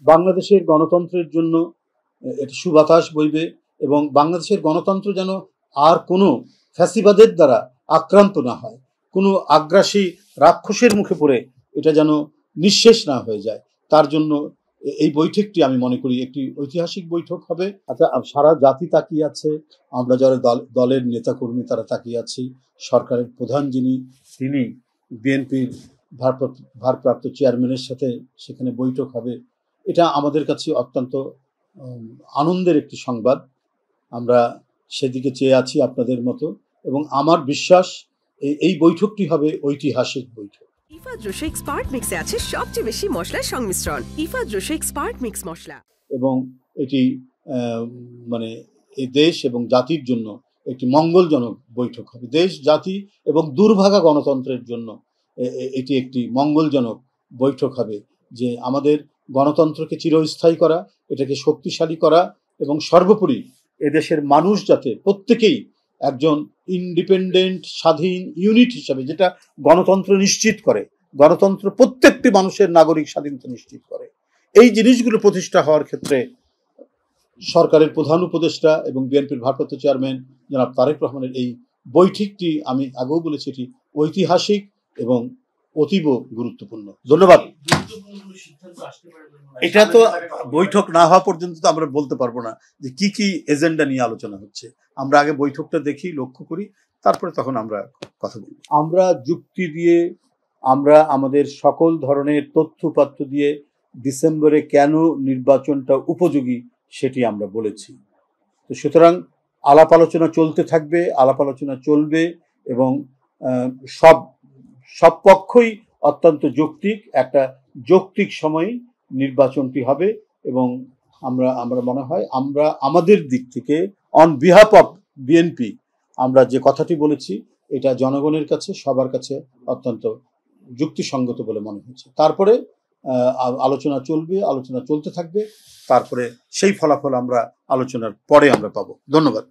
বাংলাদেশের গণতন্ত্রের জন্য এটি সুবাতাস বইবে এবং বাংলাদেশের গণতন্ত্র যেন আর কোনো ফ্যাসিবাদের দ্বারা আক্রান্ত না হয়, কোনো আগ্রাসী রাক্ষসের মুখে পড়ে এটা যেন নিঃশেষ না হয়ে যায়, তার জন্য এই বৈঠকটি আমি মনে করি একটি ঐতিহাসিক বৈঠক হবে। আচ্ছা, সারা জাতি তাকিয়ে আছে, আমরা যারা দলের নেতাকর্মী তারা তাকিয়ে আছি, সরকারের প্রধান যিনি তিনি বিএনপির ভারপ্রাপ্ত চেয়ারম্যানের সাথে সেখানে বৈঠক হবে। এটা আমাদের কাছে অত্যন্ত আনন্দের একটি সংবাদ। আমরা সেদিকে চেয়ে আছি আপনাদের মতো, এবং আমার বিশ্বাস এই বৈঠকটি হবে ঐতিহাসিক বৈঠক। ইফা জোশিক স্পার্ক মিক্সে আছে সবচেয়ে বেশি মশলার সংমিশ্রণ। ইফা জোশিক স্পার্ক মিক্স মশলা, এবং এটি মানে এই দেশ এবং জাতির জন্য একটি মঙ্গলজনক বৈঠক হবে। দেশ, জাতি এবং দুর্ভাগা গণতন্ত্রের জন্য এটি একটি মঙ্গলজনক বৈঠক হবে, যে আমাদের গণতন্ত্রকে চিরস্থায়ী করা, এটাকে শক্তিশালী করা, এবং সর্বোপরি এদেশের মানুষ যাতে প্রত্যেকেই একজন ইন্ডিপেন্ডেন্ট স্বাধীন ইউনিট হিসাবে, যেটা গণতন্ত্র নিশ্চিত করে, গণতন্ত্র প্রত্যেকটি মানুষের নাগরিক স্বাধীনতা নিশ্চিত করে, এই জিনিসগুলো প্রতিষ্ঠা হওয়ার ক্ষেত্রে সরকারের প্রধান উপদেষ্টা এবং বিএনপির ভারপ্রাপ্ত চেয়ারম্যান জনাব তারেক রহমানের এই বৈঠকটি, আমি আগেও বলেছি, এটি ঐতিহাসিক এবং অতীব গুরুত্বপূর্ণ। ধন্যবাদ। এটা তো বৈঠক না হওয়া পর্যন্ত তো আমরা বলতে পারবো না যে কি কি এজেন্ডা নিয়ে আলোচনা হচ্ছে। আমরা আগে বৈঠকটা দেখি, লক্ষ্য করি, তারপরে তখন আমরা কথা বলি। আমরা যুক্তি দিয়ে, আমরা আমাদের সকল ধরনের তথ্যপাত্র দিয়ে ডিসেম্বরে কেন নির্বাচনটা উপযোগী সেটি আমরা বলেছি। তো সুতরাং আলাপ আলোচনা চলতে থাকবে, আলাপ আলোচনা চলবে, এবং সব পক্ষই অত্যন্ত যৌক্তিক, একটা যৌক্তিক সময়ে নির্বাচনটি হবে। এবং আমরা মনে হয় আমরা আমাদের দিক থেকে অন বিহাফ অফ বিএনপি আমরা যে কথাটি বলেছি এটা জনগণের কাছে, সবার কাছে অত্যন্ত যুক্তিসঙ্গত বলে মনে হয়েছে। তারপরে আলোচনা চলবে, আলোচনা চলতে থাকবে, তারপরে সেই ফলাফল আমরা আলোচনার পরে আমরা পাবো। ধন্যবাদ।